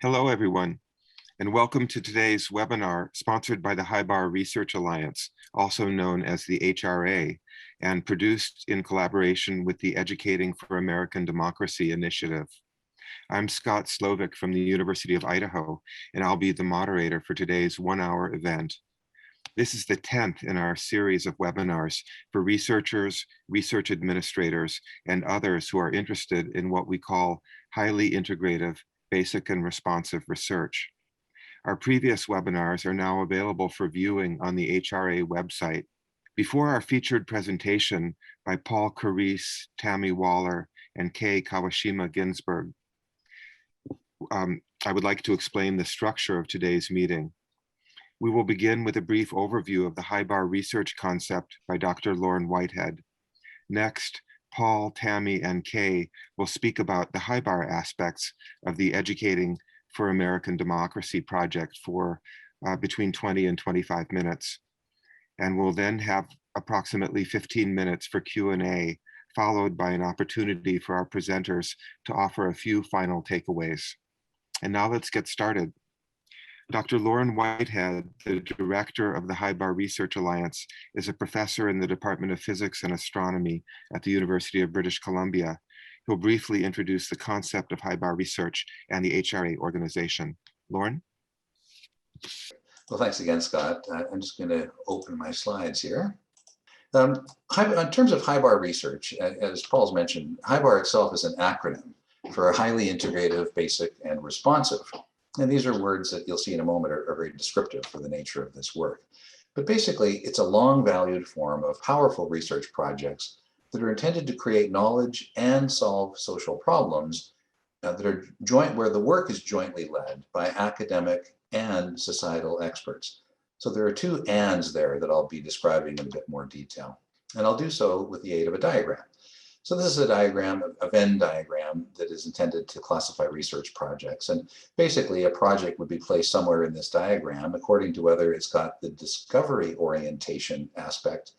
Hello, everyone, and welcome to today's webinar sponsored by the HIBAR Research Alliance, also known as the HRA, and produced in collaboration with the Educating for American Democracy initiative. I'm Scott Slovic from the University of Idaho, and I'll be the moderator for today's one-hour event. This is the 10th in our series of webinars for researchers, research administrators, and others who are interested in what we call highly integrative, basic and responsive research. Our previous webinars are now available for viewing on the HRA website. Before our featured presentation by Paul Carisse, Tammy Waller, and Kei Kawashima Ginsburg, I would like to explain the structure of today's meeting. We will begin with a brief overview of the HIBAR research concept by Dr. Lauren Whitehead. Next, Paul, Tammy, and Kay will speak about the HIBAR aspects of the Educating for American Democracy project for between 20 and 25 minutes. And we'll then have approximately 15 minutes for Q&A, followed by an opportunity for our presenters to offer a few final takeaways. And now let's get started. Dr. Lauren Whitehead, the director of the HIBAR Research Alliance, is a professor in the Department of Physics and Astronomy at the University of British Columbia. He'll briefly introduce the concept of HIBAR research and the HRA organization. Lauren? Well, thanks again, Scott. I'm just going to open my slides here. In terms of HIBAR research, as Paul's mentioned, HIBAR itself is an acronym for a highly integrative, basic, and responsive. And these are words that you'll see in a moment are very descriptive for the nature of this work. But basically, it's a long valued form of powerful research projects that are intended to create knowledge and solve social problems that are joint, where the work is jointly led by academic and societal experts. So there are two ands there that I'll be describing in a bit more detail. And I'll do so with the aid of a diagram. So this is a diagram, a Venn diagram that is intended to classify research projects. And basically a project would be placed somewhere in this diagram according to whether it's got the discovery orientation aspect,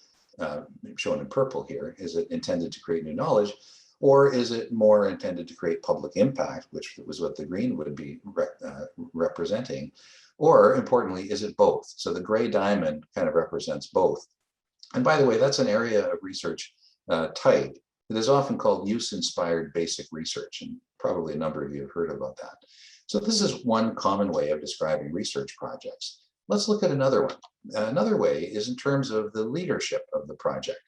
shown in purple here. Is it intended to create new knowledge, or is it more intended to create public impact, which was what the green would be representing? Or importantly, is it both? So the gray diamond kind of represents both. And by the way, that's an area of research type that is often called use-inspired basic research, and probably a number of you have heard about that. So this is one common way of describing research projects. Let's look at another one. Another way is in terms of the leadership of the project.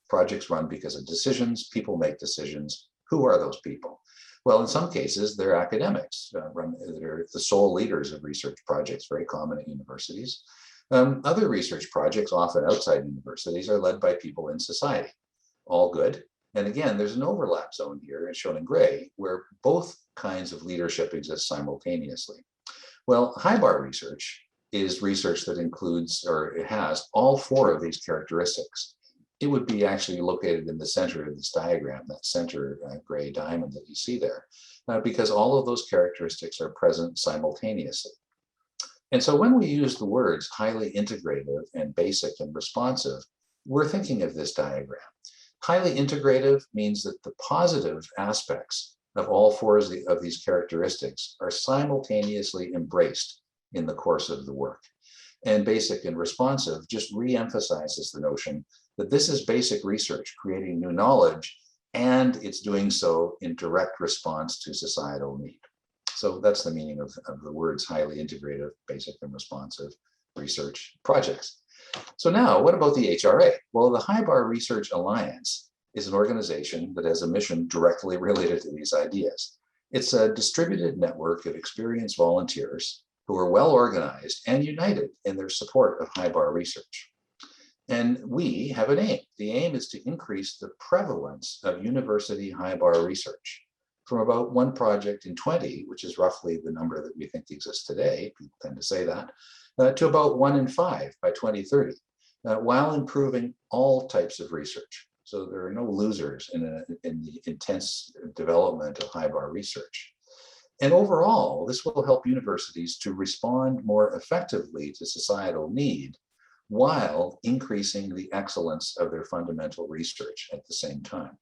Projects run because of decisions, people make decisions. Who are those people? Well, in some cases, they're academics that are the sole leaders of research projects, very common at universities. Other research projects, often outside universities, are led by people in society. All good. And again, there's an overlap zone here, shown in gray, where both kinds of leadership exist simultaneously. Well, HIBAR research is research that includes, or it has, all four of these characteristics. It would be actually located in the center of this diagram, that center gray diamond that you see there, because all of those characteristics are present simultaneously. And so when we use the words highly integrative and basic and responsive, we're thinking of this diagram. Highly integrative means that the positive aspects of all four of these characteristics are simultaneously embraced in the course of the work. And basic and responsive just re-emphasizes the notion that this is basic research, creating new knowledge, and it's doing so in direct response to societal need. So that's the meaning of the words highly integrative, basic and responsive research projects. So now, what about the HRA? Well, the HIBAR Research Alliance is an organization that has a mission directly related to these ideas. It's a distributed network of experienced volunteers who are well organized and united in their support of HIBAR research. And we have an aim. The aim is to increase the prevalence of university HIBAR research from about one project in 20, which is roughly the number that we think exists today, people tend to say that, to about 1 in 5 by 2030, while improving all types of research. So there are no losers in the intense development of HIBAR research. And overall, this will help universities to respond more effectively to societal need while increasing the excellence of their fundamental research at the same time.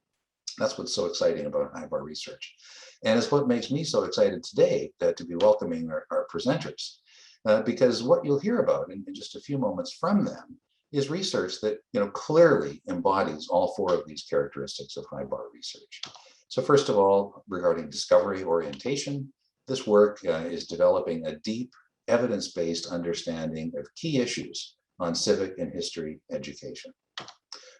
That's what's so exciting about HIBAR research. And it's what makes me so excited today to be welcoming our presenters. Because what you'll hear about in just a few moments from them is research that clearly embodies all four of these characteristics of HIBAR research. So first of all, regarding discovery orientation, this work is developing a deep evidence-based understanding of key issues on civic and history education.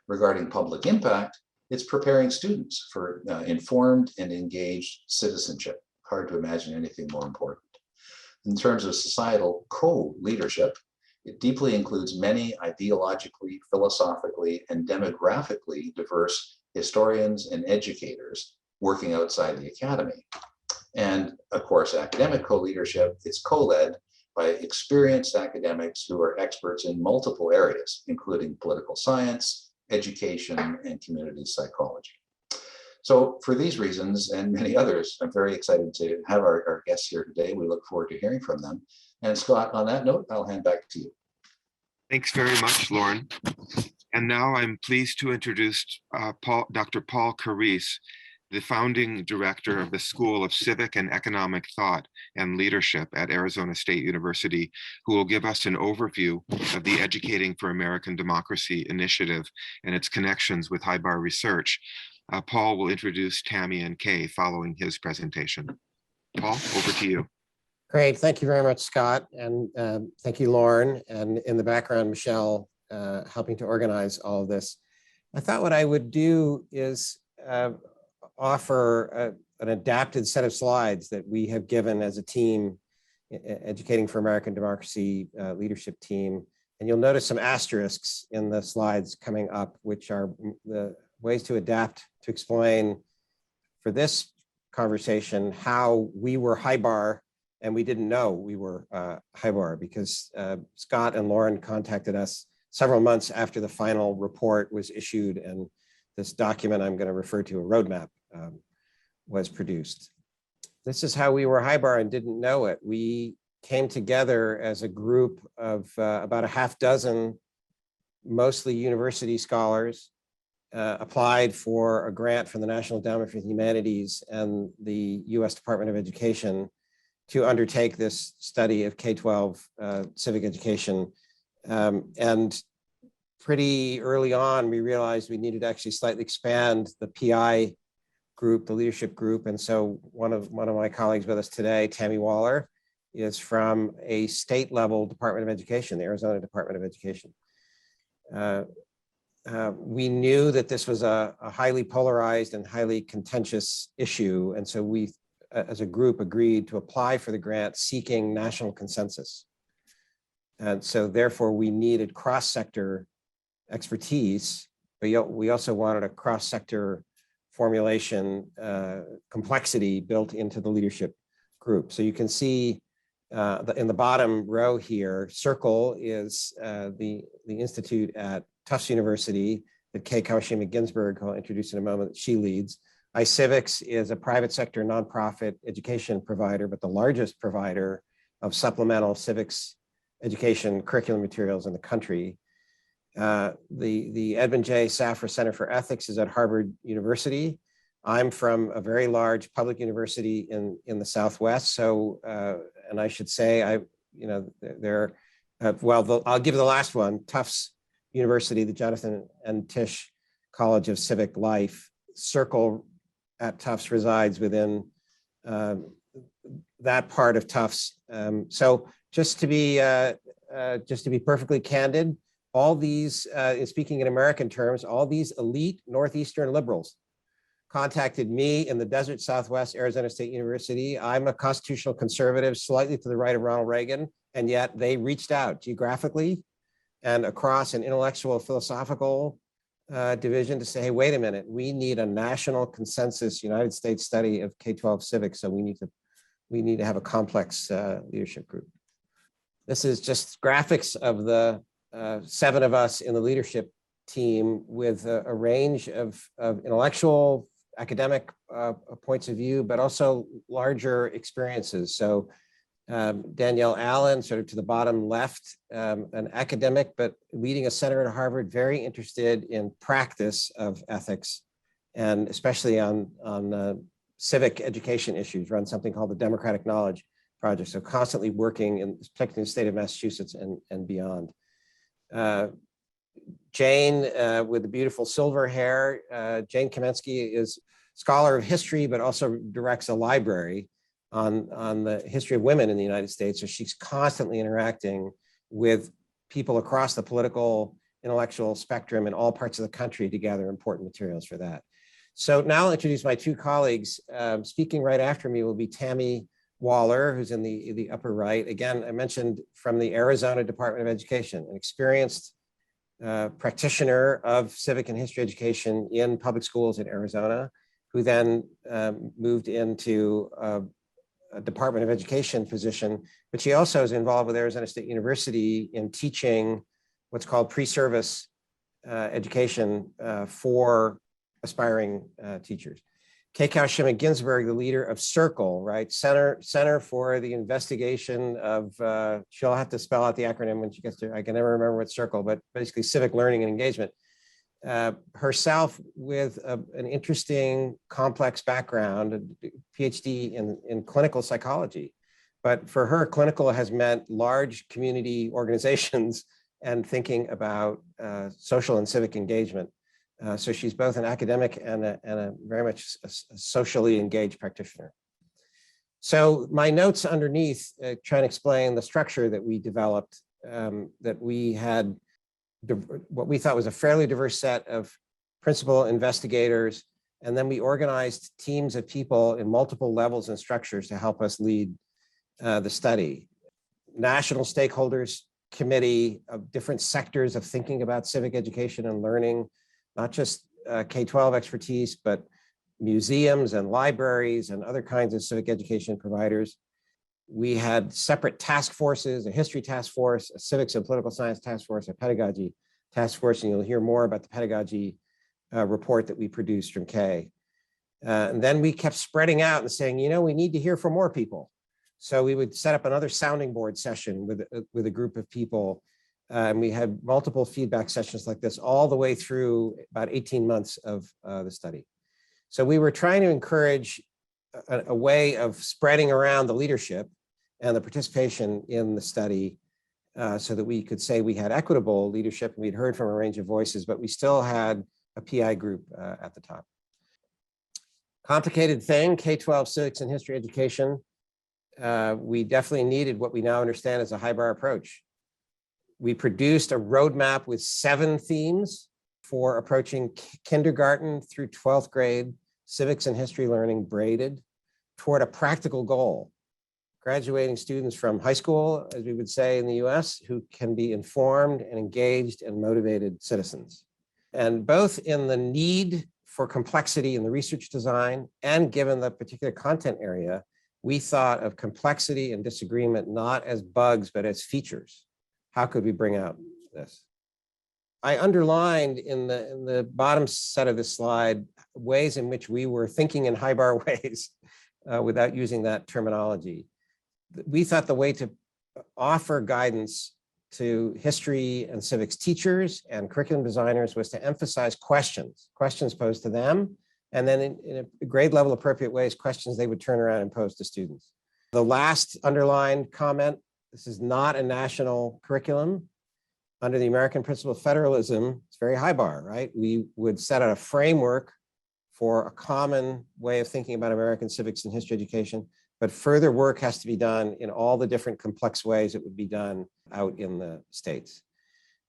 Regarding public impact, it's preparing students for informed and engaged citizenship. Hard to imagine anything more important. In terms of societal co-leadership, it deeply includes many ideologically, philosophically, and demographically diverse historians and educators working outside the academy. And of course, academic co-leadership, it's co-led by experienced academics who are experts in multiple areas, including political science, education, and community psychology. So for these reasons and many others, I'm very excited to have our guests here today. We look forward to hearing from them. And Scott, on that note, I'll hand back to you. Thanks very much, Lauren. And now I'm pleased to introduce Dr. Paul Carisse, the founding director of the School of Civic and Economic Thought and Leadership at Arizona State University, who will give us an overview of the Educating for American Democracy initiative and its connections with HIBAR research. Paul will introduce Tammy and Kay following his presentation. Paul, over to you. Great, thank you very much, Scott, and thank you, Lauren, and in the background, Michelle, helping to organize all of this. I thought what I would do is offer an adapted set of slides that we have given as a team, Educating for American Democracy leadership team. And you'll notice some asterisks in the slides coming up, which are the ways to adapt to explain for this conversation how we were HIBAR and we didn't know we were HIBAR, because Scott and Lauren contacted us several months after the final report was issued and this document I'm going to refer to, a roadmap, was produced. This is how we were HIBAR and didn't know it. We came together as a group of about a half dozen, mostly university scholars, applied for a grant from the National Endowment for the Humanities and the US Department of Education to undertake this study of K-12 civic education. And pretty early on, we realized we needed to actually slightly expand the PI group, the leadership group. And so one of my colleagues with us today, Tammy Waller, is from a state level Department of Education, the Arizona Department of Education. We knew that this was a highly polarized and highly contentious issue. And so we, as a group, agreed to apply for the grant seeking national consensus. And so therefore we needed cross-sector expertise, but we also wanted a cross-sector formulation complexity built into the leadership group. So you can see in the bottom row here, Circle is the institute at Tufts University that Kay Kawashima Ginsburg, who I'll introduce in a moment, that she leads. Civics is a private sector nonprofit education provider, but the largest provider of supplemental civics education curriculum materials in the country. The Edmund J. Safra Center for Ethics is at Harvard University. I'm from a very large public university in the Southwest. So, and I should say, I'll give the last one, Tufts University, the Jonathan and Tisch College of Civic Life. Circle at Tufts resides within that part of Tufts. So just to be perfectly candid, all these, speaking in American terms, all these elite Northeastern liberals contacted me in the desert Southwest, Arizona State University. I'm a constitutional conservative, slightly to the right of Ronald Reagan, and yet they reached out geographically and across an intellectual philosophical division to say, hey, wait a minute, we need a national consensus United States study of K-12 civics, so we need to have a complex leadership group. This is just graphics of the 7 of us in the leadership team with a range of intellectual, academic points of view, but also larger experiences. So Danielle Allen, sort of to the bottom left, an academic, but leading a center at Harvard, very interested in practice of ethics and especially on civic education issues, run something called the Democratic Knowledge Project. So constantly working in particularly the state of Massachusetts and beyond. Jane with the beautiful silver hair, Jane Kaminsky is scholar of history, but also directs a library on the history of women in the United States. So she's constantly interacting with people across the political, intellectual spectrum in all parts of the country to gather important materials for that. So now I'll introduce my two colleagues. Speaking right after me will be Tammy Waller, who's in the upper right. Again, I mentioned from the Arizona Department of Education, an experienced practitioner of civic and history education in public schools in Arizona, who then moved into a Department of Education position, but she also is involved with Arizona State University in teaching what's called pre-service education for aspiring teachers. Keiko Shimon-Ginsburg, the leader of CIRCLE, right? Center for the Investigation of, she'll have to spell out the acronym when she gets to, I can never remember what CIRCLE, but basically civic learning and engagement. Herself with an interesting, complex background, a PhD in clinical psychology. But for her, clinical has meant large community organizations and thinking about social and civic engagement. So she's both an academic and a very much a socially engaged practitioner. So my notes underneath try to explain the structure that we developed, that we had what we thought was a fairly diverse set of principal investigators, and then we organized teams of people in multiple levels and structures to help us lead the study. National stakeholders committee of different sectors of thinking about civic education and learning, not just K-12 expertise, but museums and libraries and other kinds of civic education providers. We had separate task forces, a history task force, a civics and political science task force, a pedagogy task force, and you'll hear more about the pedagogy report that we produced from Kay. And then we kept spreading out and saying, you know, we need to hear from more people. So we would set up another sounding board session with a group of people. And we had multiple feedback sessions like this all the way through about 18 months of the study. So we were trying to encourage a way of spreading around the leadership and the participation in the study so that we could say we had equitable leadership and we'd heard from a range of voices, but we still had a PI group at the top. Complicated thing, K-12 civics and history education. We definitely needed what we now understand as a HIBAR approach. We produced a roadmap with 7 themes for approaching kindergarten through 12th grade civics and history learning braided toward a practical goal, graduating students from high school, as we would say in the US, who can be informed and engaged and motivated citizens. And both in the need for complexity in the research design and given the particular content area, we thought of complexity and disagreement not as bugs, but as features. How could we bring out this? I underlined in the bottom set of this slide ways in which we were thinking in HIBAR ways without using that terminology. We thought the way to offer guidance to history and civics teachers and curriculum designers was to emphasize questions posed to them, and then in a grade level appropriate ways, questions they would turn around and pose to students. The last underlined comment, this is not a national curriculum. Under the American principle of federalism, it's very HIBAR, right? We would set out a framework for a common way of thinking about American civics and history education, but further work has to be done in all the different complex ways it would be done out in the States.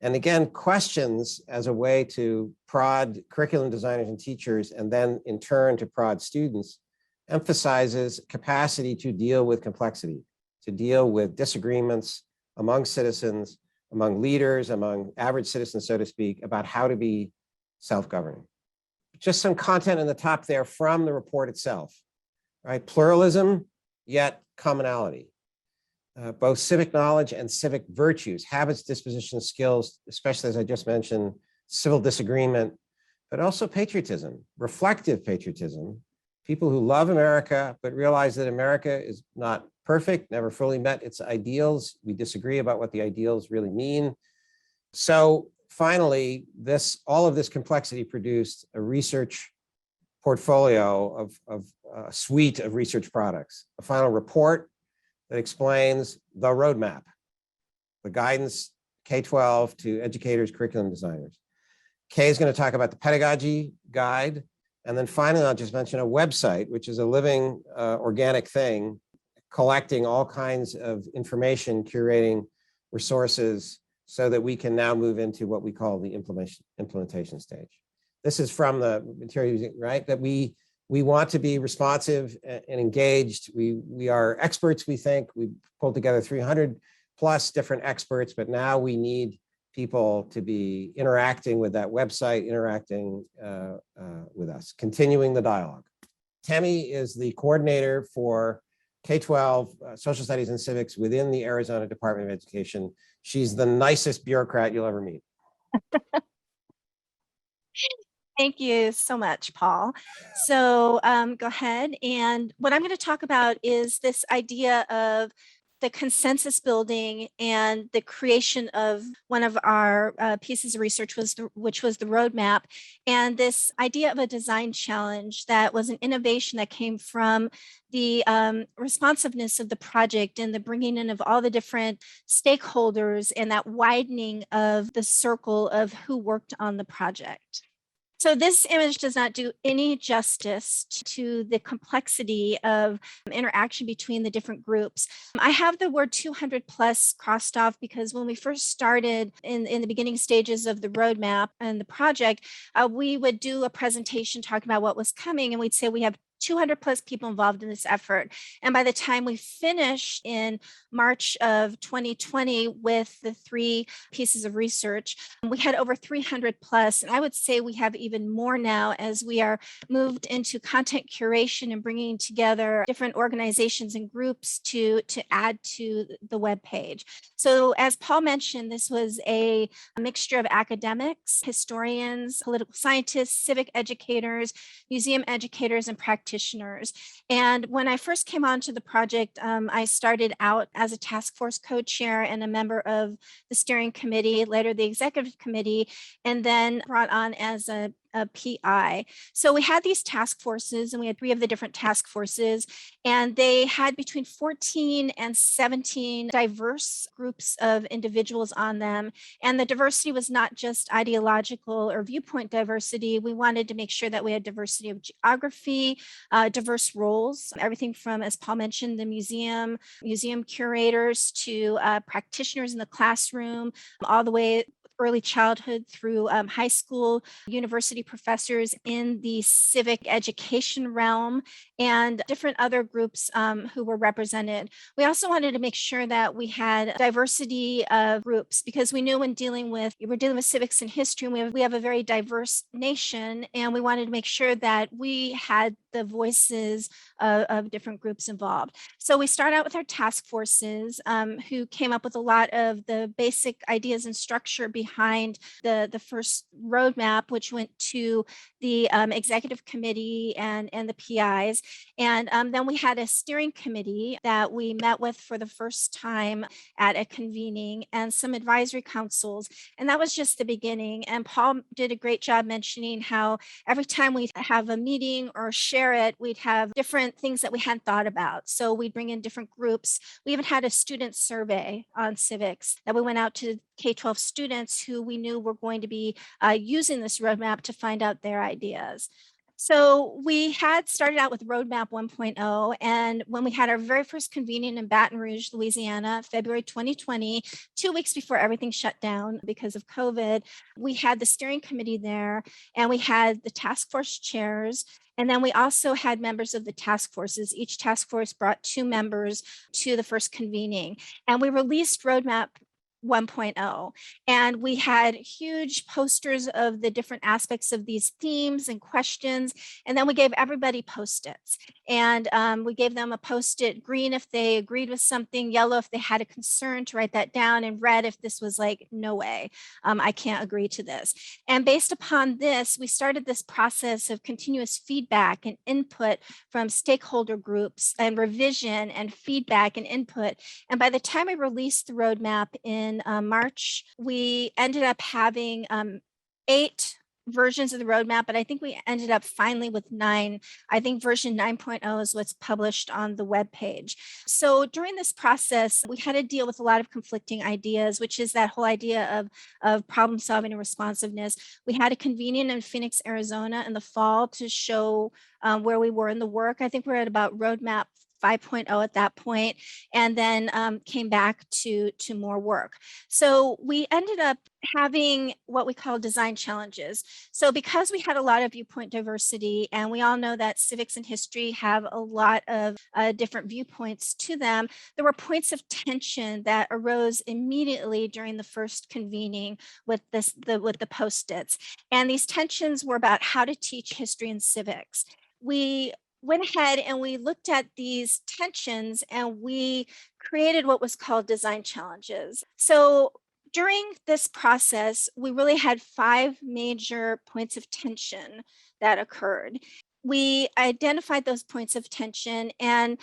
And again, questions as a way to prod curriculum designers and teachers, and then in turn to prod students, emphasizes capacity to deal with complexity, to deal with disagreements among citizens, among leaders, among average citizens, so to speak, about how to be self-governing. Just some content in the top there from the report itself, right? Pluralism, yet commonality. Both civic knowledge and civic virtues, habits, dispositions, skills, especially as I just mentioned, civil disagreement, but also patriotism, reflective patriotism, people who love America, but realize that America is not perfect, never fully met its ideals. We disagree about what the ideals really mean. So finally, all of this complexity produced a research portfolio of a suite of research products, a final report that explains the roadmap, the guidance K-12 to educators, curriculum designers. Kay is going to talk about the pedagogy guide. And then finally, I'll just mention a website, which is a living organic thing, collecting all kinds of information, curating resources so that we can now move into what we call the implementation stage. This is from the material, right? That we want to be responsive and engaged. We are experts, we think. We pulled together 300 plus different experts, but now we need people to be interacting with that website, interacting with us, continuing the dialogue. Tammy is the coordinator for K-12 social studies and civics within the Arizona Department of Education. She's the nicest bureaucrat you'll ever meet. Thank you so much, Paul. So go ahead. And what I'm going to talk about is this idea of the consensus building and the creation of one of our pieces of research, which was the roadmap, and this idea of a design challenge that was an innovation that came from the responsiveness of the project and the bringing in of all the different stakeholders and that widening of the circle of who worked on the project. So this image does not do any justice to the complexity of interaction between the different groups. I have the word 200 plus crossed off because when we first started in the beginning stages of the roadmap and the project, we would do a presentation talking about what was coming, and we'd say we have 200 plus people involved in this effort. And by the time we finished in March of 2020 with the 3 pieces of research, we had over 300 plus. And I would say we have even more now as we are moved into content curation and bringing together different organizations and groups to add to the web page. So as Paul mentioned, this was a mixture of academics, historians, political scientists, civic educators, museum educators, and practitioners. And when I first came onto the project, I started out as a task force co-chair and a member of the steering committee, later the executive committee, and then brought on as a PI. So we had these task forces, and we had 3 of the different task forces, and they had between 14 and 17 diverse groups of individuals on them. And the diversity was not just ideological or viewpoint diversity. We wanted to make sure that we had diversity of geography, diverse roles, everything from, as Paul mentioned, the museum curators to practitioners in the classroom, all the way early childhood through high school, university professors in the civic education realm, and different other groups who were represented. We also wanted to make sure that we had diversity of groups, because we knew when we're dealing with civics and history, and we have a very diverse nation, and we wanted to make sure that we had the voices of different groups involved. So we start out with our task forces who came up with a lot of the basic ideas and structure behind the first roadmap, which went to the executive committee and the PIs. And then we had a steering committee that we met with for the first time at a convening, and some advisory councils. And that was just the beginning. And Paul did a great job mentioning how every time we have a meeting or share it, we'd have different things that we hadn't thought about. So we'd bring in different groups. We even had a student survey on civics that we went out to K-12 students who we knew were going to be using this roadmap to find out their ideas. So we had started out with Roadmap 1.0, and when we had our very first convening in Baton Rouge, Louisiana, February 2020, 2 weeks before everything shut down because of COVID, we had the steering committee there, and we had the task force chairs. And then we also had members of the task forces. Each task force brought 2 members to the first convening, and we released Roadmap 1.0. And we had huge posters of the different aspects of these themes and questions. And then we gave everybody Post-its. And we gave them a Post-it, green if they agreed with something, yellow if they had a concern to write that down, and red if this was like, no way, I can't agree to this. And based upon this, we started this process of continuous feedback and input from stakeholder groups, and revision and feedback and input. And by the time we released the roadmap in March, we ended up having 8 versions of the roadmap, but I think we ended up finally with 9. I think version 9.0 is what's published on the webpage. So during this process, we had to deal with a lot of conflicting ideas, which is that whole idea of problem solving and responsiveness. We had a convening in Phoenix, Arizona in the fall to show where we were in the work. I think we're at about roadmap 5.0 at that point, and then came back to more work. So we ended up having what we call design challenges. So because we had a lot of viewpoint diversity, and we all know that civics and history have a lot of different viewpoints to them, there were points of tension that arose immediately during the first convening with the post-its. And these tensions were about how to teach history and civics. We went ahead and we looked at these tensions and we created what was called design challenges. So during this process, we really had 5 major points of tension that occurred. We identified those points of tension, and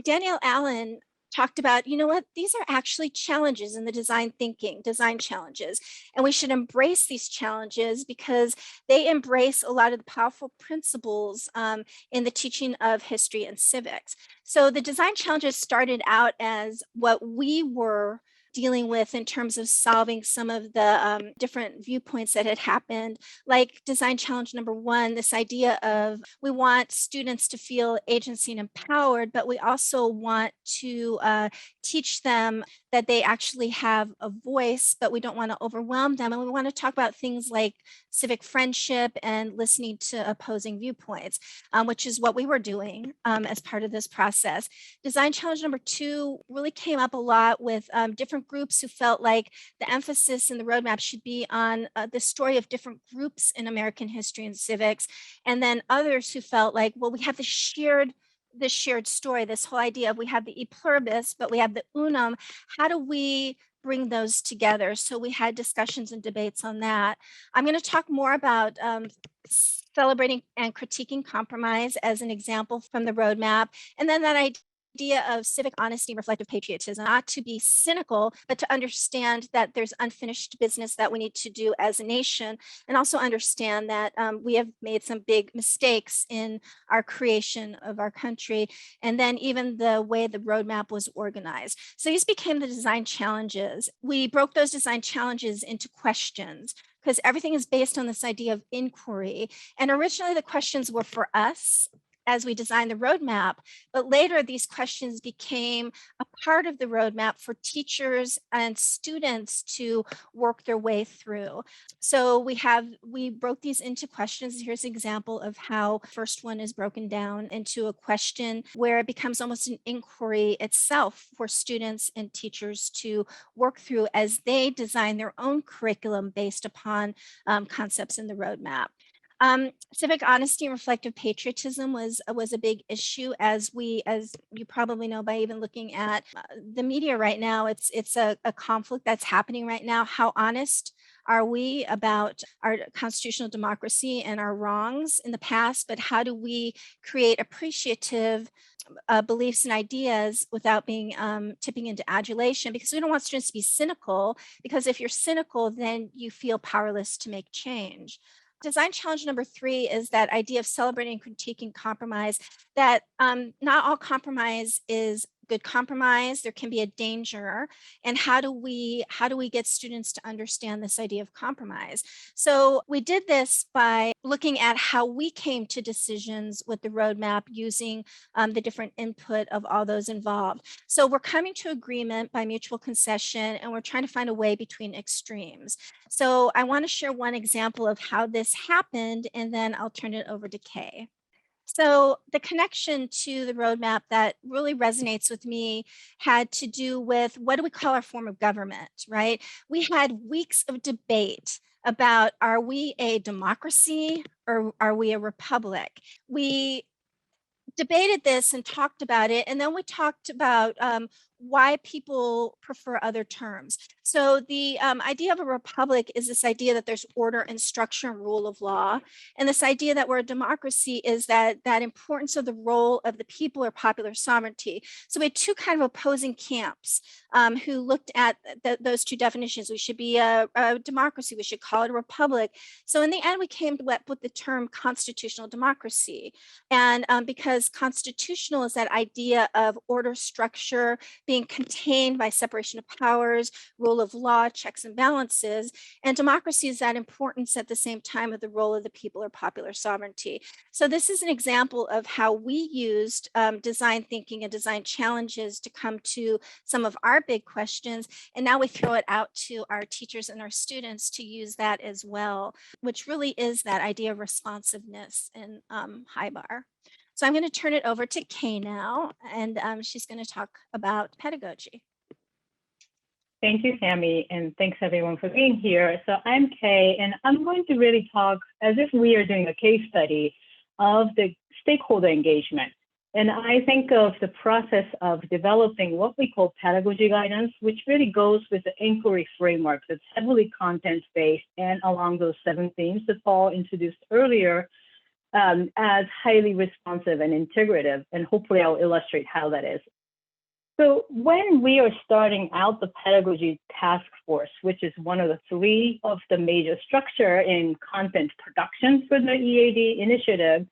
Danielle Allen talked about, you know what, these are actually challenges in the design thinking, design challenges. And we should embrace these challenges because they embrace a lot of the powerful principles in the teaching of history and civics. So the design challenges started out as what we were dealing with in terms of solving some of the different viewpoints that had happened, like design challenge number 1, this idea of we want students to feel agency and empowered, but we also want to teach them that they actually have a voice, but we don't want to overwhelm them. And we want to talk about things like civic friendship and listening to opposing viewpoints, which is what we were doing as part of this process. Design challenge number 2 really came up a lot with different groups who felt like the emphasis in the roadmap should be on the story of different groups in American history and civics. And then others who felt like, well, we have this shared story, this whole idea of we have the e pluribus, but we have the unum. How do we bring those together? So we had discussions and debates on that. I'm going to talk more about celebrating and critiquing compromise as an example from the roadmap. And then that idea of civic honesty, reflective patriotism, not to be cynical, but to understand that there's unfinished business that we need to do as a nation, and also understand that we have made some big mistakes in our creation of our country, and then even the way the roadmap was organized. So these became the design challenges. We broke those design challenges into questions, because everything is based on this idea of inquiry. And originally the questions were for us as we designed the roadmap, but later these questions became a part of the roadmap for teachers and students to work their way through. So we broke these into questions. Here's an example of how the first one is broken down into a question where it becomes almost an inquiry itself for students and teachers to work through as they design their own curriculum based upon concepts in the roadmap. Civic honesty and reflective patriotism was a big issue, as you probably know by even looking at the media right now. It's a conflict that's happening right now. How honest are we about our constitutional democracy and our wrongs in the past, but how do we create appreciative beliefs and ideas without being tipping into adulation? Because we don't want students to be cynical, because if you're cynical, then you feel powerless to make change. Design challenge number 3 is that idea of celebrating and critiquing compromise, that not all compromise is good compromise. There can be a danger. And how do we get students to understand this idea of compromise? So we did this by looking at how we came to decisions with the roadmap using the different input of all those involved. So we're coming to agreement by mutual concession, and we're trying to find a way between extremes. So I want to share one example of how this happened, and then I'll turn it over to Kay. So the connection to the roadmap that really resonates with me had to do with, what do we call our form of government, right? We had weeks of debate about, are we a democracy or are we a republic? We debated this and talked about it, and then we talked about why people prefer other terms. So the idea of a republic is this idea that there's order and structure and rule of law, and this idea that we're a democracy is that importance of the role of the people or popular sovereignty. So we had 2 kind of opposing camps who looked at those two definitions. We should be a democracy. We should call it a republic. So in the end, we came up with the term constitutional democracy. And because constitutional is that idea of order, structure, being contained by separation of powers, rule of law, checks and balances. And democracy is that importance at the same time of the role of the people or popular sovereignty. So this is an example of how we used design thinking and design challenges to come to some of our big questions. And now we throw it out to our teachers and our students to use that as well, which really is that idea of responsiveness in HIBAR. So I'm going to turn it over to Kay now, and she's going to talk about pedagogy. Thank you, Tammy, and thanks everyone for being here. So I'm Kay, and I'm going to really talk as if we are doing a case study of the stakeholder engagement. And I think of the process of developing what we call pedagogy guidance, which really goes with the inquiry framework that's heavily content-based and along those 7 themes that Paul introduced earlier, as highly responsive and integrative. And hopefully I'll illustrate how that is. So when we are starting out the pedagogy task force, which is one of the 3 of the major structure in content production for the EAD initiative,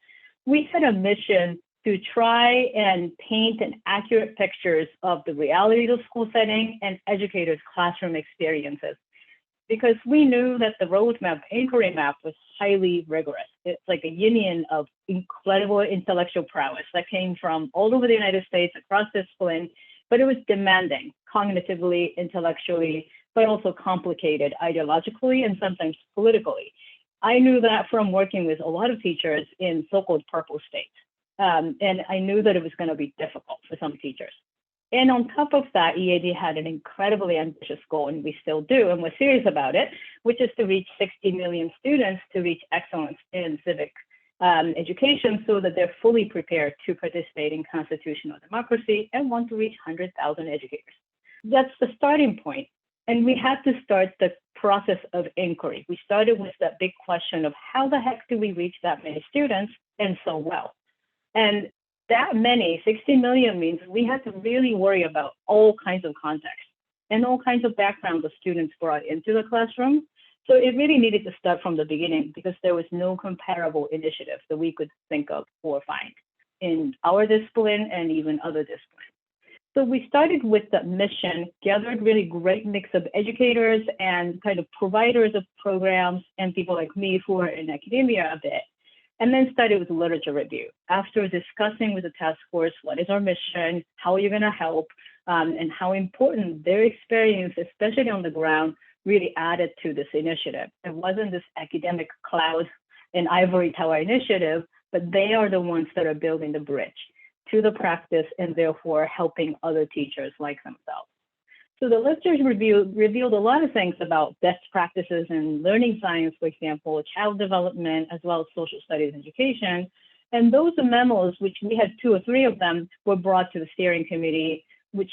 we had a mission to try and paint an accurate pictures of the reality of the school setting and educators' classroom experiences. Because we knew that the roadmap, inquiry map, was highly rigorous. It's like a union of incredible intellectual prowess that came from all over the United States, across discipline, but it was demanding cognitively, intellectually, but also complicated ideologically and sometimes politically. I knew that from working with a lot of teachers in so-called purple states. And I knew that it was going to be difficult for some teachers. And on top of that, EAD had an incredibly ambitious goal, and we still do, and we're serious about it, which is to reach 60 million students to reach excellence in civic education so that they're fully prepared to participate in constitutional democracy and want to reach 100,000 educators. That's the starting point. And we had to start the process of inquiry. We started with that big question of how the heck do we reach that many students and so well? And that many, 60 million, means we had to really worry about all kinds of context and all kinds of backgrounds of students brought into the classroom. So it really needed to start from the beginning because there was no comparable initiative that we could think of or find in our discipline and even other disciplines. So we started with the mission, gathered really great mix of educators and kind of providers of programs and people like me who are in academia a bit, and then started with literature review. After discussing with the task force, what is our mission, how are you going to help, and how important their experience, especially on the ground, really added to this initiative. It wasn't this academic cloud and ivory tower initiative, but they are the ones that are building the bridge to the practice and therefore helping other teachers like themselves. So the literature review revealed a lot of things about best practices in learning science, for example, child development, as well as social studies education. And those memos, which we had 2 or 3 of them, were brought to the steering committee, which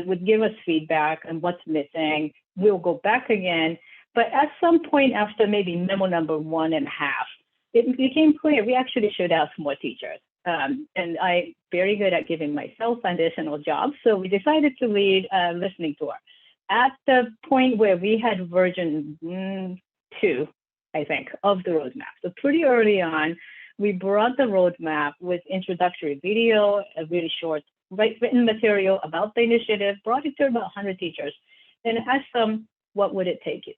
would give us feedback on what's missing. We'll go back again. But at some point after maybe memo number 1.5, it became clear we actually should ask more teachers. And I'm very good at giving myself additional jobs. So we decided to lead a listening tour. At the point where we had version 2, I think, of the roadmap. So pretty early on, we brought the roadmap with introductory video, a really short written material about the initiative, brought it to about 100 teachers, and asked them, what would it take you?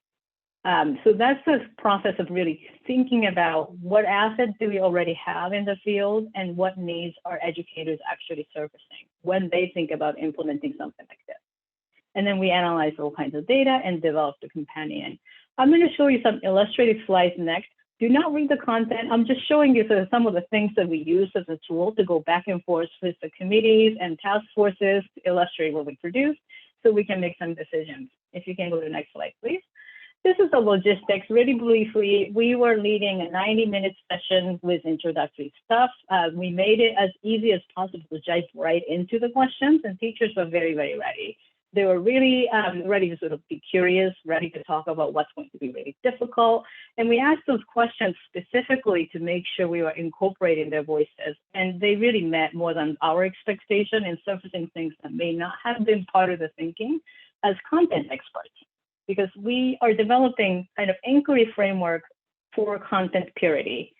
So that's the process of really thinking about what assets do we already have in the field and what needs are educators actually surfacing when they think about implementing something like this. And then we analyze all kinds of data and develop the companion. I'm going to show you some illustrative slides next. Do not read the content. I'm just showing you some of the things that we use as a tool to go back and forth with the committees and task forces to illustrate what we produce so we can make some decisions. If you can go to the next slide, please. This is the logistics. Really briefly, we were leading a 90-minute session with introductory stuff. We made it as easy as possible to dive right into the questions, and teachers were very, very ready. They were really ready to sort of be curious, ready to talk about what's going to be really difficult. And we asked those questions specifically to make sure we were incorporating their voices. And they really met more than our expectation in surfacing things that may not have been part of the thinking as content experts, because we are developing kind of inquiry framework for content purity,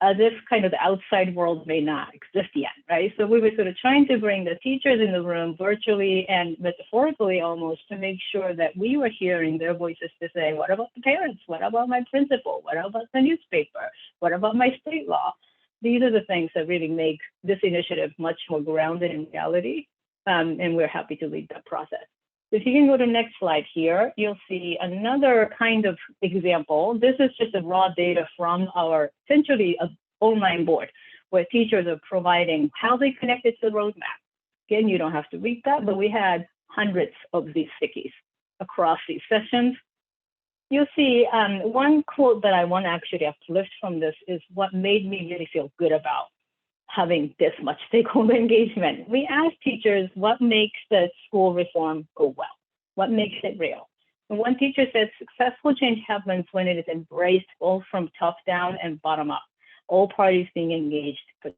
as if kind of the outside world may not exist yet, right? So we were sort of trying to bring the teachers in the room virtually and metaphorically almost to make sure that we were hearing their voices to say, what about the parents? What about my principal? What about the newspaper? What about my state law? These are the things that really make this initiative much more grounded in reality, and we're happy to lead that process. If you can go to the next slide here, you'll see another kind of example. This is just a raw data from our essentially online board where teachers are providing how they connected to the roadmap. Again, you don't have to read that, but we had hundreds of these stickies across these sessions. You'll see one quote that I want to actually uplift from this is what made me really feel good about having this much stakeholder engagement. We asked teachers what makes the school reform go well, what makes it real. And one teacher said successful change happens when it is embraced both from top down and bottom up, all parties being engaged. But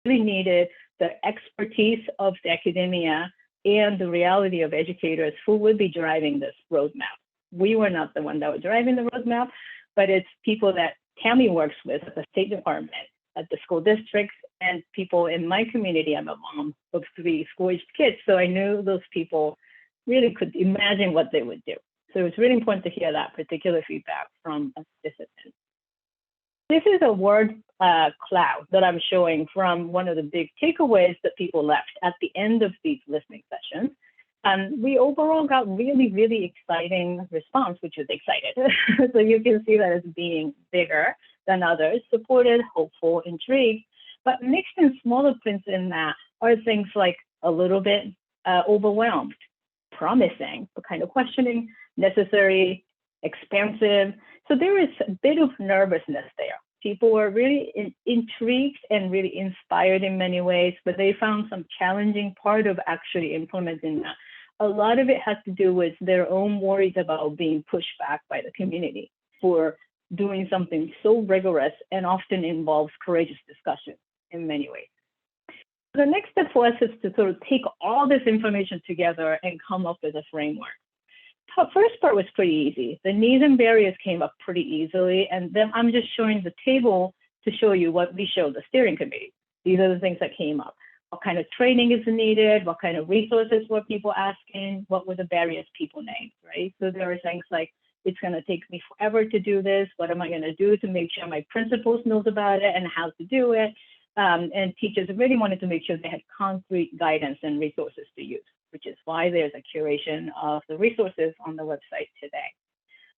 really needed the expertise of the academia and the reality of educators who would be driving this roadmap. We were not the one that was driving the roadmap, but it's people that Tammy works with at the State Department, at the school districts, and people in my community. I'm a mom of 3 school-aged kids, so I knew those people really could imagine what they would do. So it was really important to hear that particular feedback from a participant. This is a word cloud that I'm showing from one of the big takeaways that people left at the end of these listening sessions. We overall got really, really exciting response, which is excited. So you can see that as being bigger than others, supported, hopeful, intrigued, but mixed in smaller prints in that are things like a little bit overwhelmed, promising, but kind of questioning, necessary, expansive. So there is a bit of nervousness there. People were really intrigued and really inspired in many ways, but they found some challenging part of actually implementing that. A lot of it has to do with their own worries about being pushed back by the community for doing something so rigorous and often involves courageous discussion in many ways. The next step for us is to sort of take all this information together and come up with a framework. The first part was pretty easy. The needs and barriers came up pretty easily, and then I'm just showing the table to show you what we showed the steering committee. These are the things that came up. What kind of training is needed? What kind of resources were people asking? What were the barriers people named, right? So there are things like, it's going to take me forever to do this. What am I going to do to make sure my principals knows about it and how to do it? And teachers really wanted to make sure they had concrete guidance and resources to use, which is why there's a curation of the resources on the website today.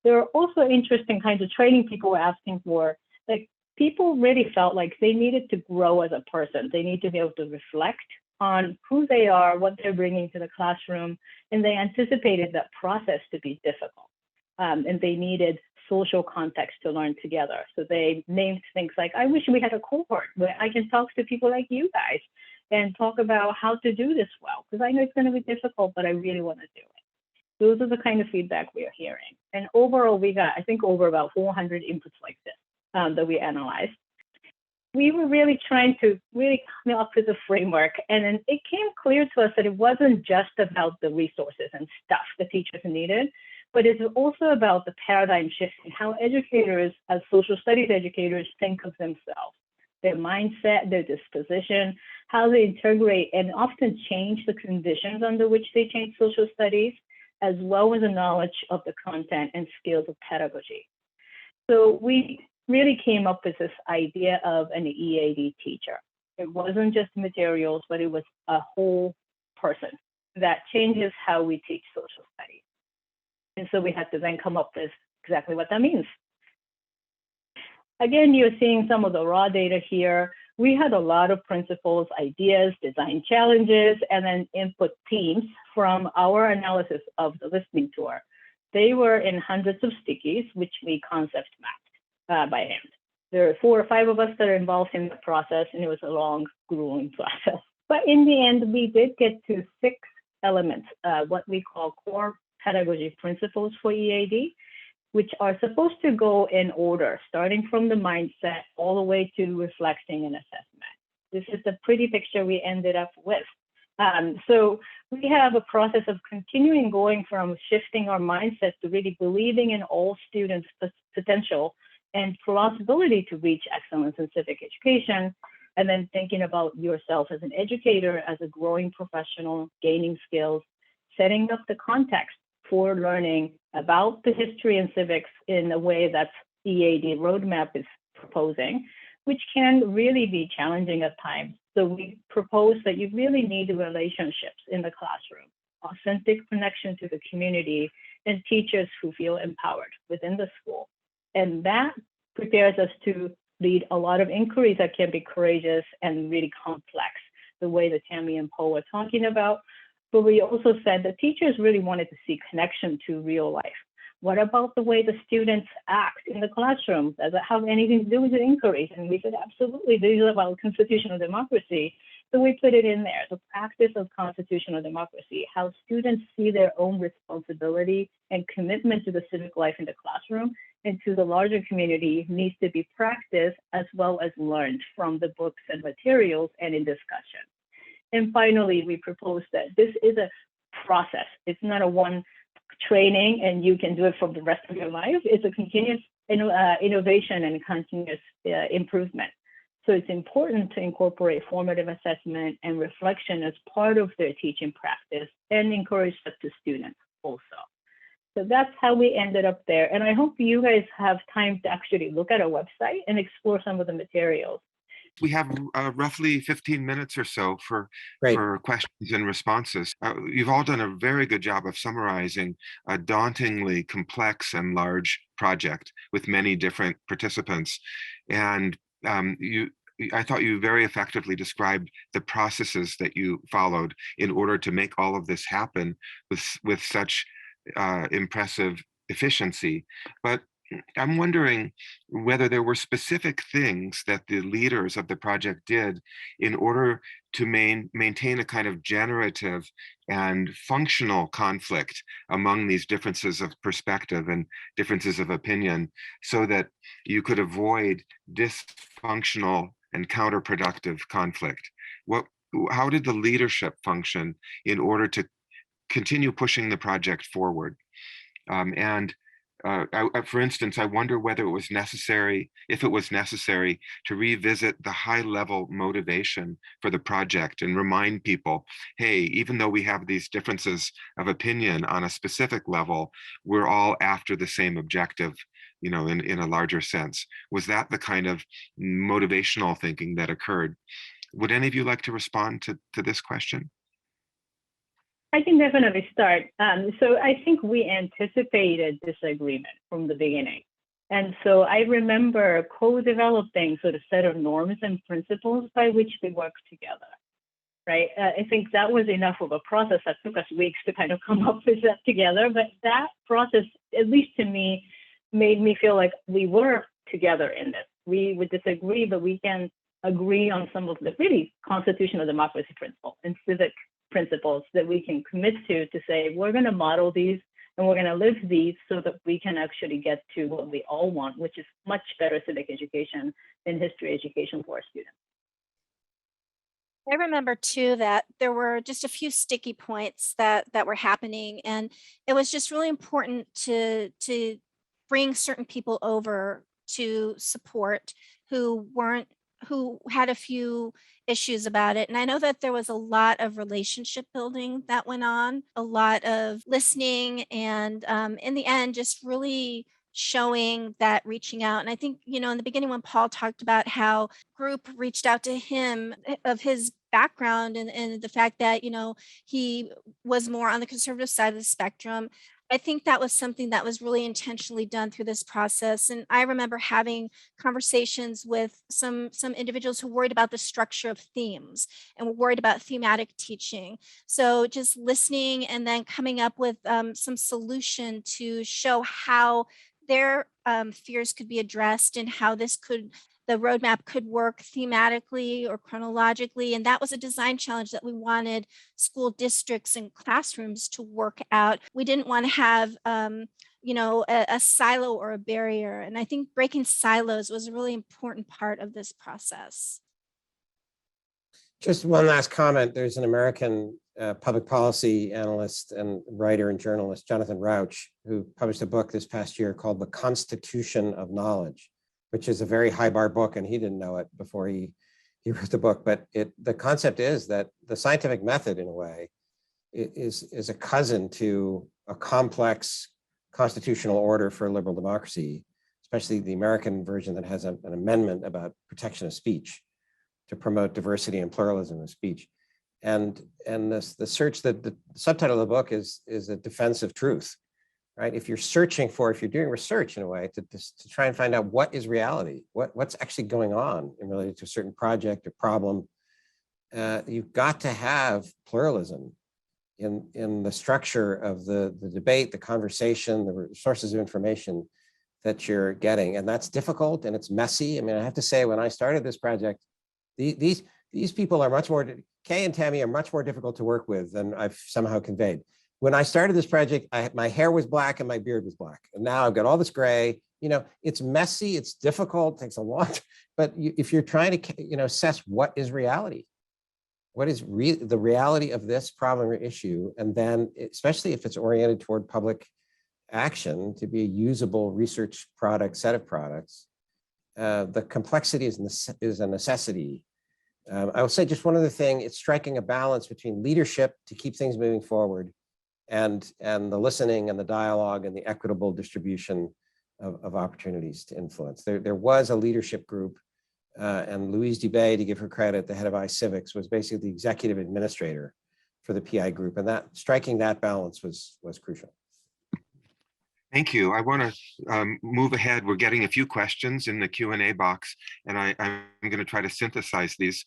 There are also interesting kinds of training people were asking for. Like, people really felt like they needed to grow as a person. They need to be able to reflect on who they are, what they're bringing to the classroom, and they anticipated that process to be difficult. And they needed social context to learn together. So they named things like, I wish we had a cohort where I can talk to people like you guys and talk about how to do this well, because I know it's going to be difficult, but I really want to do it. Those are the kind of feedback we are hearing. And overall, we got, I think, over about 400 inputs like this that we analyzed. We were really trying to really come up with a framework, and then it came clear to us that it wasn't just about the resources and stuff the teachers needed, but it's also about the paradigm shift in how educators, as social studies educators, think of themselves, their mindset, their disposition, how they integrate and often change the conditions under which they change social studies, as well as a knowledge of the content and skills of pedagogy. So we really came up with this idea of an EAD teacher. It wasn't just materials, but it was a whole person that changes how we teach social studies. And so we had to then come up with exactly what that means. Again, you're seeing some of the raw data here. We had a lot of principles, ideas, design challenges, and then input themes from our analysis of the listening tour. They were in hundreds of stickies, which we concept mapped by hand. There are 4 or 5 of us that are involved in the process, and it was a long, grueling process. But in the end, we did get to 6 elements, what we call core pedagogy principles for EAD, which are supposed to go in order, starting from the mindset all the way to reflecting and assessment. This is the pretty picture we ended up with. So we have a process of continuing going from shifting our mindset to really believing in all students' potential and plausibility to reach excellence in civic education, and then thinking about yourself as an educator, as a growing professional, gaining skills, setting up the context for learning about the history and civics in a way that EAD roadmap is proposing, which can really be challenging at times. So we propose that you really need relationships in the classroom, authentic connection to the community, and teachers who feel empowered within the school. And that prepares us to lead a lot of inquiries that can be courageous and really complex, the way that Tammy and Paul were talking about. But we also said that teachers really wanted to see connection to real life. What about the way the students act in the classroom? Does it have anything to do with the inquiries? And we said, absolutely, these are about constitutional democracy. So we put it in there, the practice of constitutional democracy, how students see their own responsibility and commitment to the civic life in the classroom and to the larger community needs to be practiced as well as learned from the books and materials and in discussion. And finally, we propose that this is a process. It's not a one training and you can do it for the rest of your life. It's a continuous innovation and continuous improvement. So it's important to incorporate formative assessment and reflection as part of their teaching practice and encourage that to students also. So that's how we ended up there. And I hope you guys have time to actually look at our website and explore some of the materials. We have roughly 15 minutes or so for questions and responses. You've all done a very good job of summarizing a dauntingly complex and large project with many different participants. And I thought you very effectively described the processes that you followed in order to make all of this happen with such impressive efficiency. But I'm wondering whether there were specific things that the leaders of the project did in order to maintain a kind of generative and functional conflict among these differences of perspective and differences of opinion so that you could avoid dysfunctional and counterproductive conflict. How did the leadership function in order to continue pushing the project forward? For instance, I wonder whether if it was necessary to revisit the high-level motivation for the project and remind people, hey, even though we have these differences of opinion on a specific level, we're all after the same objective, in a larger sense. Was that the kind of motivational thinking that occurred? Would any of you like to respond to this question? I can definitely start. So I think we anticipated disagreement from the beginning. And so I remember co-developing sort of set of norms and principles by which we work together, right? I think that was enough of a process that took us weeks to kind of come up with that together. But that process, at least to me, made me feel like we were together in this. We would disagree, but we can agree on some of the really constitutional democracy principles and civic principles that we can commit to say, we're going to model these and we're going to live these so that we can actually get to what we all want, which is much better civic education and history education for our students. I remember too that there were just a few sticky points that were happening, and it was just really important to bring certain people over to support who had a few issues about it. And I know that there was a lot of relationship building that went on, a lot of listening, and in the end, just really showing that reaching out. And I think, in the beginning when Paul talked about how group reached out to him of his background and the fact that, he was more on the conservative side of the spectrum, I think that was something that was really intentionally done through this process. And I remember having conversations with some individuals who worried about the structure of themes and were worried about thematic teaching. So just listening and then coming up with some solution to show how their fears could be addressed and how this could the roadmap could work thematically or chronologically. And that was a design challenge that we wanted school districts and classrooms to work out. We didn't want to have a silo or a barrier. And I think breaking silos was a really important part of this process. Just one last comment. There's an American public policy analyst and writer and journalist, Jonathan Rauch, who published a book this past year called The Constitution of Knowledge, which is a very high bar book, and he didn't know it before he wrote the book. But the concept is that the scientific method, in a way, is a cousin to a complex constitutional order for liberal democracy, especially the American version that has an amendment about protection of speech to promote diversity and pluralism of speech. And the search, that the subtitle of the book is a defense of truth, right? If you're doing research in a way to try and find out what is reality, what's actually going on in related to a certain project or problem, you've got to have pluralism in the structure of the debate, the conversation, the sources of information that you're getting. And that's difficult and it's messy. I mean, I have to say, when I started this project, these people are much more, Kay and Tammy are much more difficult to work with than I've somehow conveyed. When I started this project, my hair was black and my beard was black. And now I've got all this gray. It's messy, it's difficult, takes a lot. But if you're trying to assess what is reality, what is the reality of this problem or issue, and then especially if it's oriented toward public action to be a usable research set of products, the complexity is a necessity. I will say just one other thing, it's striking a balance between leadership to keep things moving forward and the listening and the dialogue and the equitable distribution of opportunities to influence. There was a leadership group, and Louise Dubé, to give her credit, the head of Civics, was basically the executive administrator for the PI group, and striking that balance was crucial. Thank you. I want to move ahead. We're getting a few questions in the Q&A box, and I'm going to try to synthesize these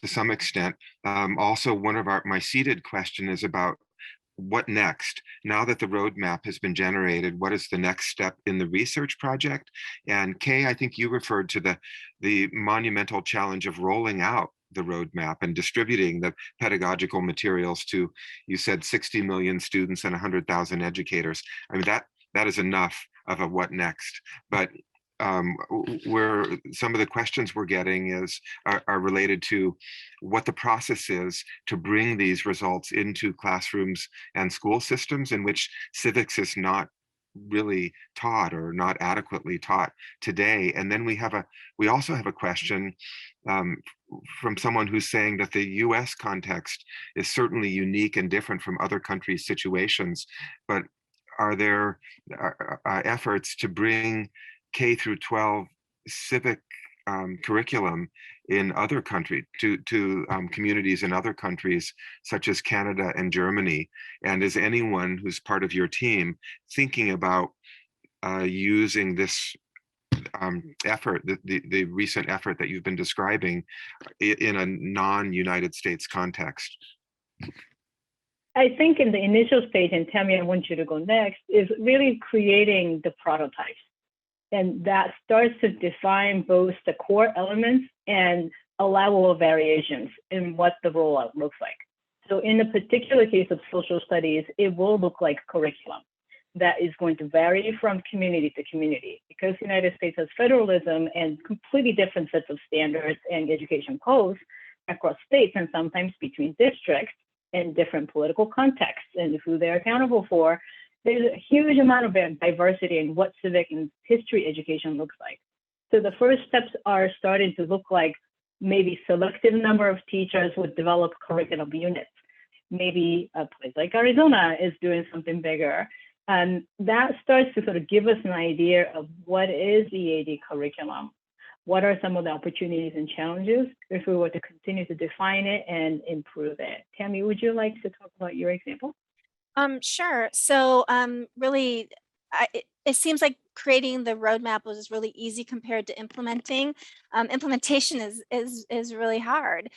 to some extent. Also, one of my seeded question is about what next? Now that the roadmap has been generated, what is the next step in the research project? And Kay, I think you referred to the monumental challenge of rolling out the roadmap and distributing the pedagogical materials to, you said 60 million students and 100,000 educators. I mean, that is enough of a what next. But where some of the questions we're getting are related to what the process is to bring these results into classrooms and school systems in which civics is not really taught or not adequately taught today. And then we also have a question from someone who's saying that the US context is certainly unique and different from other countries' situations, but are there efforts to bring K through 12 civic curriculum in other countries, to communities in other countries, such as Canada and Germany? And is anyone who's part of your team thinking about using this effort, the recent effort that you've been describing, in a non-United States context? I think in the initial stage, and Tammy, I want you to go next, is really creating the prototypes. And that starts to define both the core elements and a level of variations in what the rollout looks like. So in the particular case of social studies, it will look like curriculum that is going to vary from community to community, because the United States has federalism and completely different sets of standards and education codes across states and sometimes between districts and different political contexts and who they're accountable for. There's a huge amount of diversity in what civic and history education looks like. So the first steps are starting to look like maybe selective number of teachers would develop curriculum units. Maybe a place like Arizona is doing something bigger. And that starts to sort of give us an idea of what is EAD curriculum. What are some of the opportunities and challenges if we were to continue to define it and improve it? Tammy, would you like to talk about your example? Sure. So really, it seems like creating the roadmap was really easy compared to implementing. Implementation is really hard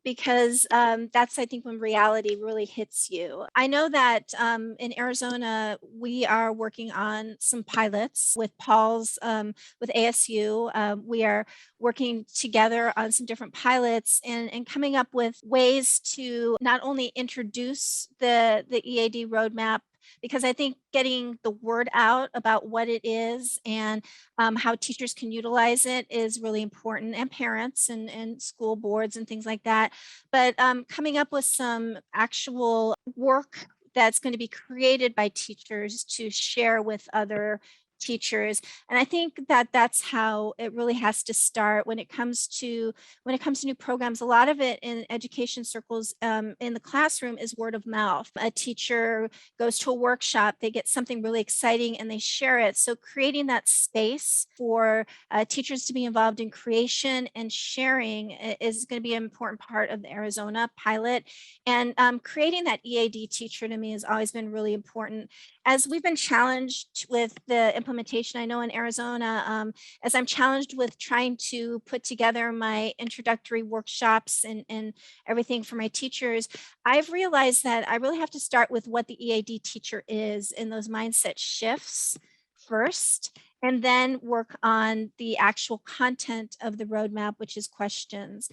because that's, I think, when reality really hits you. I know that in Arizona, we are working on some pilots with Paul's, with ASU. We are working together on some different pilots and coming up with ways to not only introduce the EAD roadmap, because I think getting the word out about what it is and how teachers can utilize it is really important, and parents and school boards and things like that. But coming up with some actual work that's going to be created by teachers to share with other teachers. And I think that that's how it really has to start when it comes to new programs. A lot of it in education circles in the classroom is word of mouth. A teacher goes to a workshop, they get something really exciting and they share it. So creating that space for teachers to be involved in creation and sharing is going to be an important part of the Arizona pilot. And creating that EAD teacher to me has always been really important. As we've been challenged with the implementation, I know in Arizona, as I'm challenged with trying to put together my introductory workshops and everything for my teachers, I've realized that I really have to start with what the EAD teacher is in those mindset shifts first, and then work on the actual content of the roadmap, which is questions.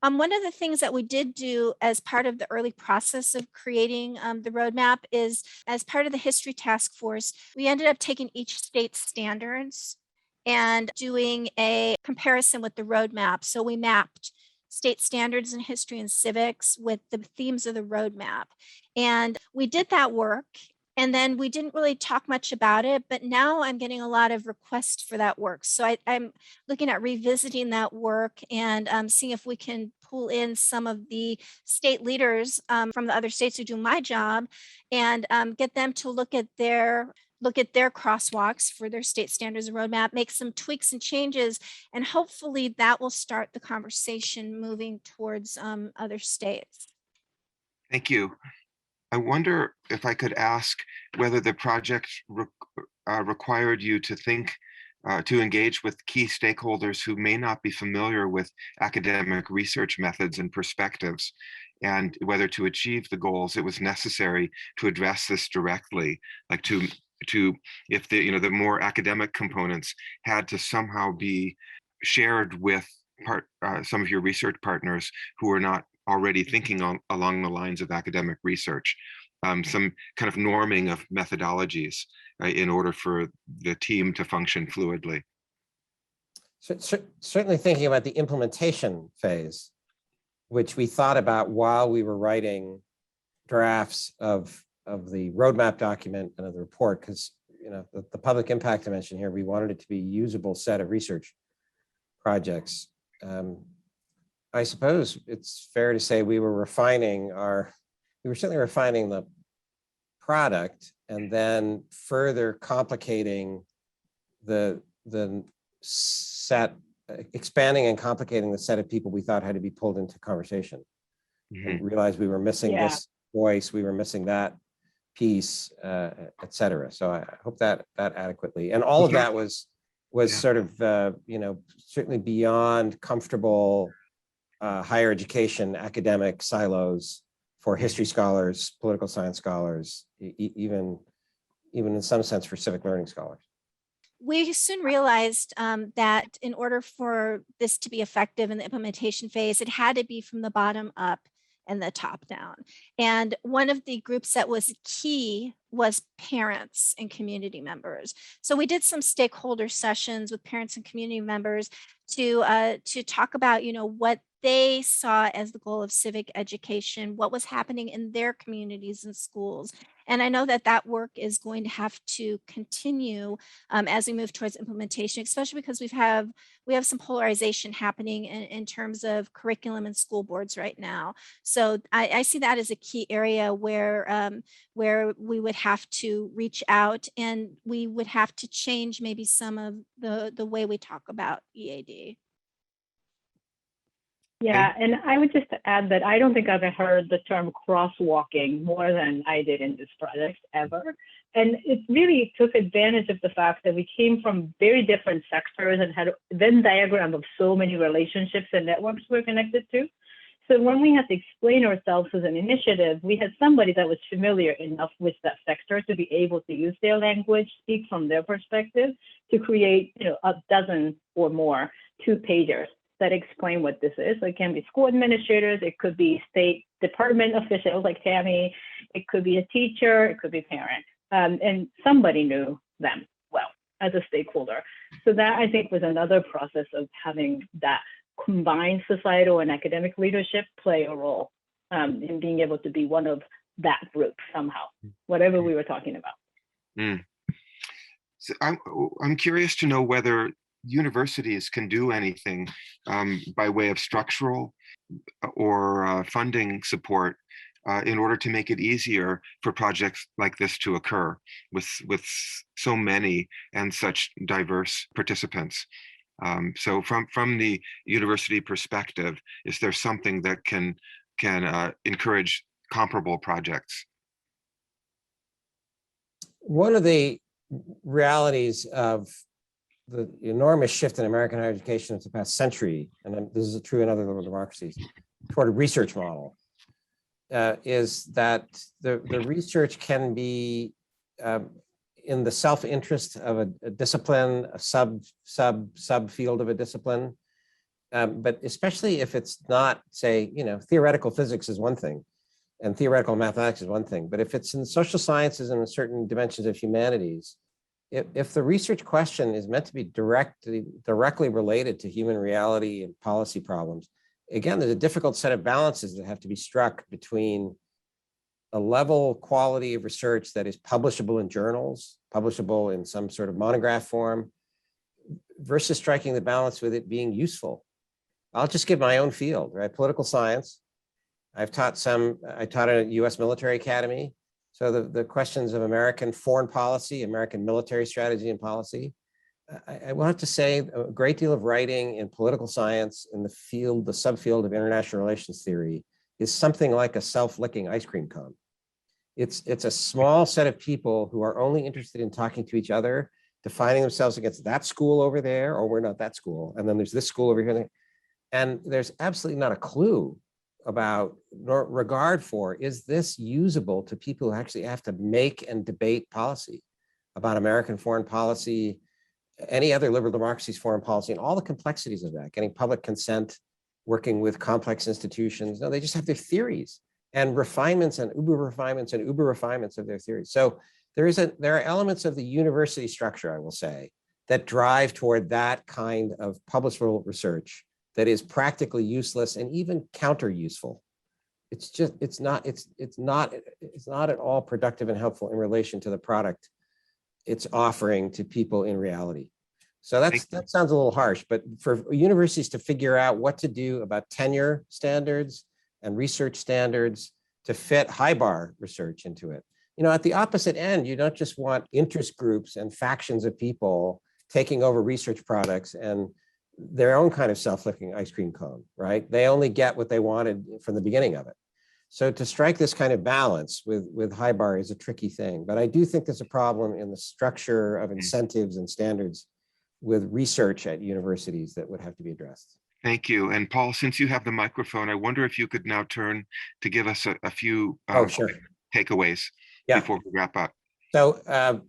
One of the things that we did do as part of the early process of creating the roadmap is, as part of the history task force, we ended up taking each state's standards and doing a comparison with the roadmap. So we mapped state standards in history and civics with the themes of the roadmap. And we did that work. And then we didn't really talk much about it, but now I'm getting a lot of requests for that work. So I'm looking at revisiting that work and seeing if we can pull in some of the state leaders from the other states who do my job and get them to look at their crosswalks for their state standards and roadmap, make some tweaks and changes, and hopefully that will start the conversation moving towards other states. Thank you. I wonder if I could ask whether the project required you to think, to engage with key stakeholders who may not be familiar with academic research methods and perspectives, and whether to achieve the goals it was necessary to address this directly, like to if the more academic components had to somehow be shared with some of your research partners who are not already thinking along the lines of academic research, some kind of norming of methodologies in order for the team to function fluidly. Certainly thinking about the implementation phase, which we thought about while we were writing drafts of the roadmap document and of the report, because the public impact dimension here, we wanted it to be a usable set of research projects. I suppose it's fair to say we were certainly refining the product and then further complicating the set, expanding and complicating the set of people we thought had to be pulled into conversation. Mm-hmm. And realized we were missing this voice, we were missing that piece, et cetera. So I hope that adequately, and all of that was sort of, certainly beyond comfortable higher education academic silos for history scholars, political science scholars, even in some sense for civic learning scholars. We soon realized that in order for this to be effective in the implementation phase, it had to be from the bottom up and the top down. And one of the groups that was key was parents and community members. So we did some stakeholder sessions with parents and community members to talk about, what they saw as the goal of civic education, what was happening in their communities and schools. And I know that work is going to have to continue as we move towards implementation, especially because we have some polarization happening in terms of curriculum and school boards right now. So I see that as a key area where we would have to reach out and we would have to change maybe some of the way we talk about EAD. Yeah, and I would just add that I don't think I've heard the term crosswalking more than I did in this project ever. And it really took advantage of the fact that we came from very different sectors and had a Venn diagram of so many relationships and networks we're connected to. So when we had to explain ourselves as an initiative, we had somebody that was familiar enough with that sector to be able to use their language, speak from their perspective, to create, a dozen or more 2-pagers that explain what this is. So it can be school administrators, it could be state department officials like Tammy, it could be a teacher, it could be a parent, and somebody knew them well as a stakeholder. So that, I think, was another process of having that combined societal and academic leadership play a role in being able to be one of that group somehow, whatever we were talking about. So I'm curious to know whether universities can do anything by way of structural or funding support in order to make it easier for projects like this to occur with so many and such diverse participants. So from the university perspective, is there something that can encourage comparable projects? One of the realities of the enormous shift in American higher education of the past century, and this is true in other liberal democracies, toward a research model, is that the research can be in the self-interest of a discipline, a subfield of a discipline, but especially if it's not, say, theoretical physics is one thing, and theoretical mathematics is one thing, but if it's in social sciences and in certain dimensions of humanities, if the research question is meant to be directly related to human reality and policy problems, again, there's a difficult set of balances that have to be struck between a level quality of research that is publishable in journals, publishable in some sort of monograph form, versus striking the balance with it being useful. I'll just give my own field, right? Political science. I taught at a US military academy. So the questions of American foreign policy, American military strategy and policy. I will have to say a great deal of writing in political science in the subfield of international relations theory is something like a self-licking ice cream cone. It's a small set of people who are only interested in talking to each other, defining themselves against that school over there, or we're not that school. And then there's this school over here. And there's absolutely not a clue about, nor regard for, is this usable to people who actually have to make and debate policy about American foreign policy, any other liberal democracy's foreign policy, and all the complexities of that, getting public consent, working with complex institutions. No, they just have their theories and refinements and uber refinements and uber refinements of their theories. So there are elements of the university structure, I will say, that drive toward that kind of publishable research that is practically useless and even counter useful. It's not at all productive and helpful in relation to the product it's offering to people in reality. So that sounds a little harsh, but for universities to figure out what to do about tenure standards and research standards to fit HIBAR research into it. At the opposite end, you don't just want interest groups and factions of people taking over research products and their own kind of self-licking ice cream cone, right? They only get what they wanted from the beginning of it. So to strike this kind of balance with HIBAR is a tricky thing, but I do think there's a problem in the structure of incentives and standards with research at universities that would have to be addressed. Thank you. And Paul, since you have the microphone, I wonder if you could now turn to give us a few Sure. takeaways before we wrap up. So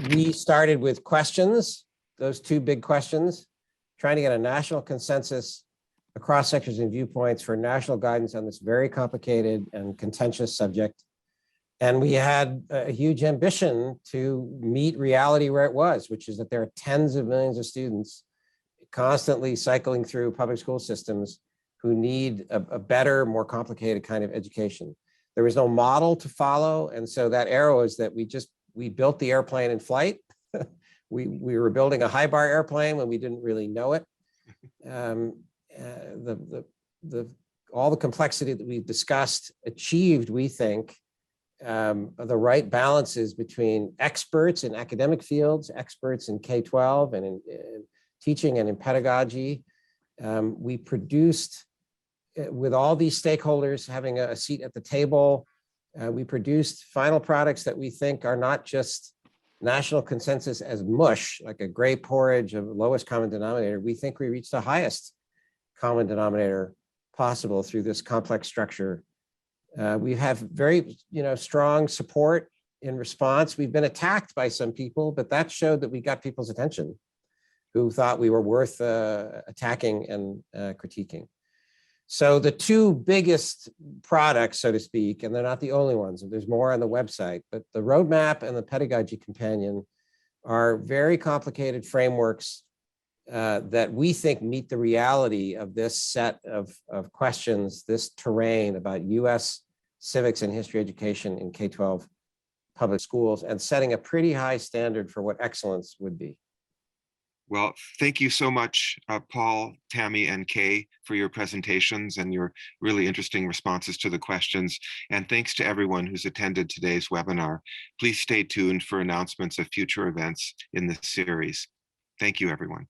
we started with questions, those two big questions, trying to get a national consensus across sectors and viewpoints for national guidance on this very complicated and contentious subject. And we had a huge ambition to meet reality where it was, which is that there are tens of millions of students constantly cycling through public school systems who need a better, more complicated kind of education. There was no model to follow. And so that arrow is that we built the airplane in flight. We were building a HIBAR airplane when we didn't really know it. All the complexity that we've discussed achieved, we think, the right balances between experts in academic fields, experts in K-12 and in teaching and in pedagogy. We produced, with all these stakeholders having a seat at the table, We produced final products that we think are not just national consensus as mush, like a gray porridge of lowest common denominator. We think we reached the highest common denominator possible through this complex structure. We have very, strong support in response. We've been attacked by some people, but that showed that we got people's attention who thought we were worth attacking and critiquing. So the two biggest products, so to speak, and they're not the only ones, there's more on the website, but the roadmap and the pedagogy companion are very complicated frameworks that we think meet the reality of this set of questions, this terrain about US civics and history education in K-12 public schools, and setting a pretty high standard for what excellence would be. Well, thank you so much, Paul, Tammy, and Kay, for your presentations and your really interesting responses to the questions. And thanks to everyone who's attended today's webinar. Please stay tuned for announcements of future events in this series. Thank you, everyone.